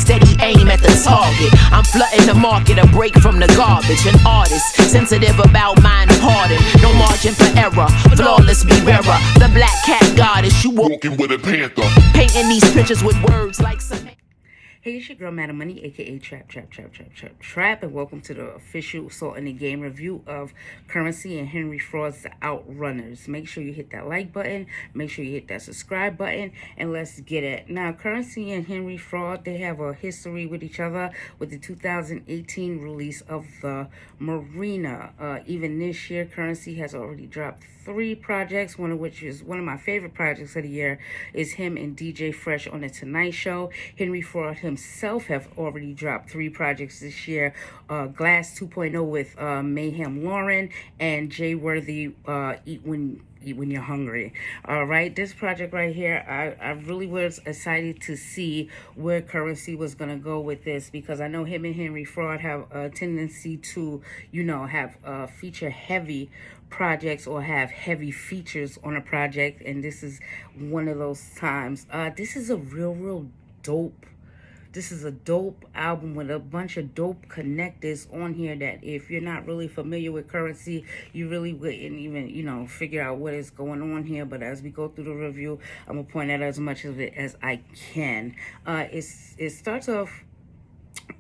steady aim at the target. I'm flooding the market, a break from the garbage. An artist, sensitive about mind pardon. No margin for error, flawless be rarer. The black cat goddess, you walking with a panther. Painting these pictures with words like some... Hey, it's your girl, Madam Money, aka Trap, and welcome to the official Salt in the Game review of Currency and Henry Fraud's The OutRunners. Make sure you hit that like button, make sure you hit that subscribe button, and let's get it. Now, Currency and Henry Fraud, they have a history with each other with the 2018 release of The Marina. Even this year, Currency has already dropped 3 projects, one of which is one of my favorite projects of the year, is him and DJ Fresh on The Tonight Show. Henry Fraud himself have already dropped 3 projects this year. Glass 2.0 with Mayhem Lauren and Jay Worthy, Eat When You're Hungry. All right, this project right here, I really was excited to see where Currency was going to go with this, because I know him and Henry Fraud have a tendency to, you know, have feature heavy projects or have heavy features on a project, and this is one of those times. This is a real dope. This is a dope album with a bunch of dope connectors on here that if you're not really familiar with Currency, you really wouldn't even, you know, figure out what is going on here. But as we go through the review, I'm going to point out as much of it as I can. It starts off...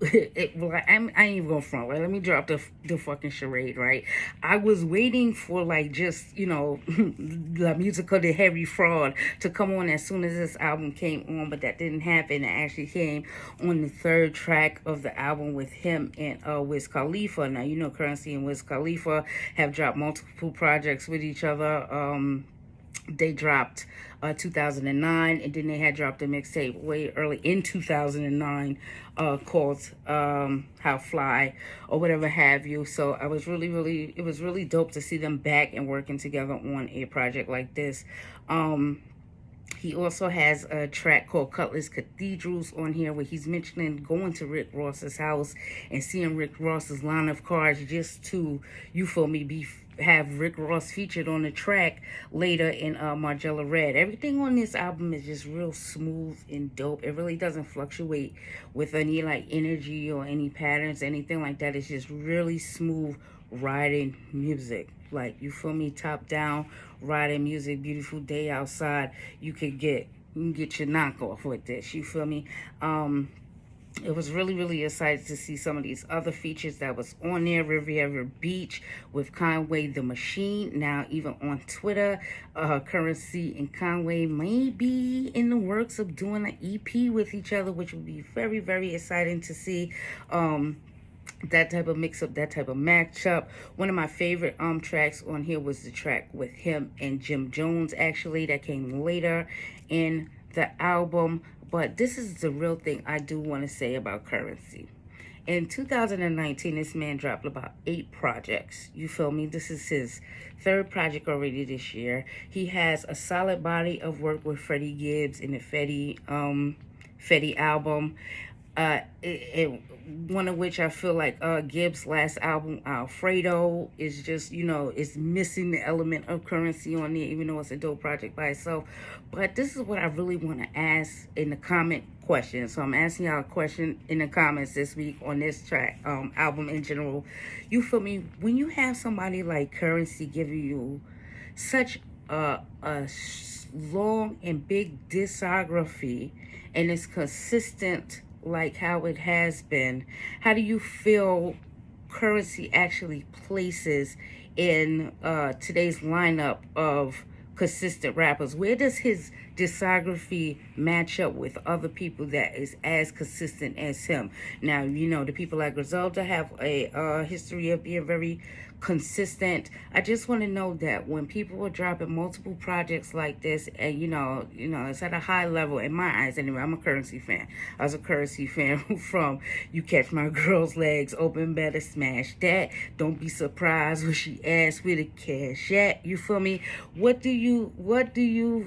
I ain't even gonna front, right? Let me drop the fucking charade, right? I was waiting for, like, just, you know, the music of the Henry Fraud to come on as soon as this album came on, but that didn't happen. It actually came on the 3rd track of the album with him and Wiz Khalifa. Now, you know, Currency and Wiz Khalifa have dropped multiple projects with each other. They dropped 2009, and then they had dropped a mixtape way early in 2009 called How Fly or whatever have you. So I was it was really dope to see them back and working together on a project like this. He also has a track called Cutlass Cathedrals on here where he's mentioning going to Rick Ross's house and seeing Rick Ross's line of cars just to, you feel me, have Rick Ross featured on the track later in Margiela Red. Everything on this album is just real smooth and dope. It really doesn't fluctuate with any like energy or any patterns, anything like that. It's just really smooth riding music. Like, you feel me, top down riding music, beautiful day outside. You can get your knockoff with this. You feel me? It was really excited to see some of these other features that was on there. Riviera Beach with Conway the Machine. Now, even on Twitter, Currency and Conway may be in the works of doing an EP with each other, which would be very exciting to see. That type of mix-up, that type of matchup. One of my favorite tracks on here was the track with him and Jim Jones, actually, that came later in the album. But this is the real thing I do want to say about Currency. In 2019, this man dropped about 8 projects. You feel me? This is his 3rd project already this year. He has a solid body of work with Freddie Gibbs in the Fetty album. One of which I feel like Gibbs' last album, Alfredo, is just, you know, it's missing the element of Currency on there, even though it's a dope project by itself. But this is what I really want to ask in the comment question. So I'm asking y'all a question in the comments this week on this track, album in general. You feel me? When you have somebody like Currency giving you such a long and big discography, and it's consistent like how it has been, how do you feel Currency actually places in today's lineup of consistent rappers? Where does his discography match up with other people that is as consistent as him? Now, you know, the people like Griselda have a history of being very consistent. I just want to know that when people are dropping multiple projects like this, and you know, it's at a high level in my eyes anyway. I'm a Currency fan. I was a Currency fan from You Catch My Girl's Legs, Open Better Smash That, Don't Be Surprised When She Asks With a Cash At. You feel me? What do you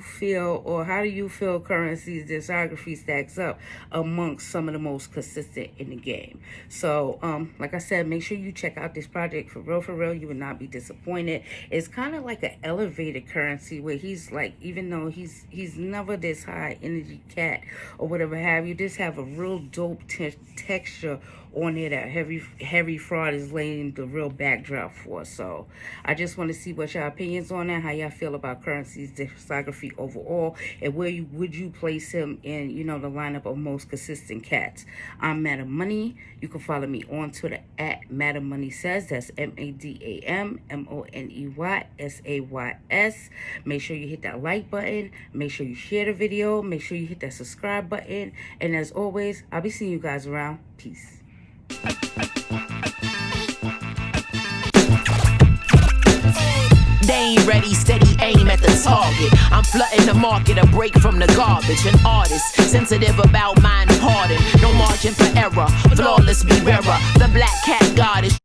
feel, or how do you feel Currency's discography stacks up amongst some of the most consistent in the game? So like I said, make sure you check out this project for real, real, you would not be disappointed. It's kind of like an elevated currency where he's like, even though he's never this high energy cat or whatever have you, just have a real dope texture on it that heavy fraud is laying the real backdrop for. So I just want to see what your opinions on that, how y'all feel about Currency's discography overall, and where would you place him in, you know, the lineup of most consistent cats. I'm Madam Money. You can follow me on Twitter at Madam Money Says. That's MADAMMONEYSAYS. Make sure you hit that like button. Make sure you share the video. Make sure you hit that subscribe button. And as always, I'll be seeing you guys around. Peace. They ain't ready, steady aim at the target. I'm flooding the market, a break from the garbage. An artist, sensitive about mind pardon. No margin for error, flawless be rarer. The black cat goddess.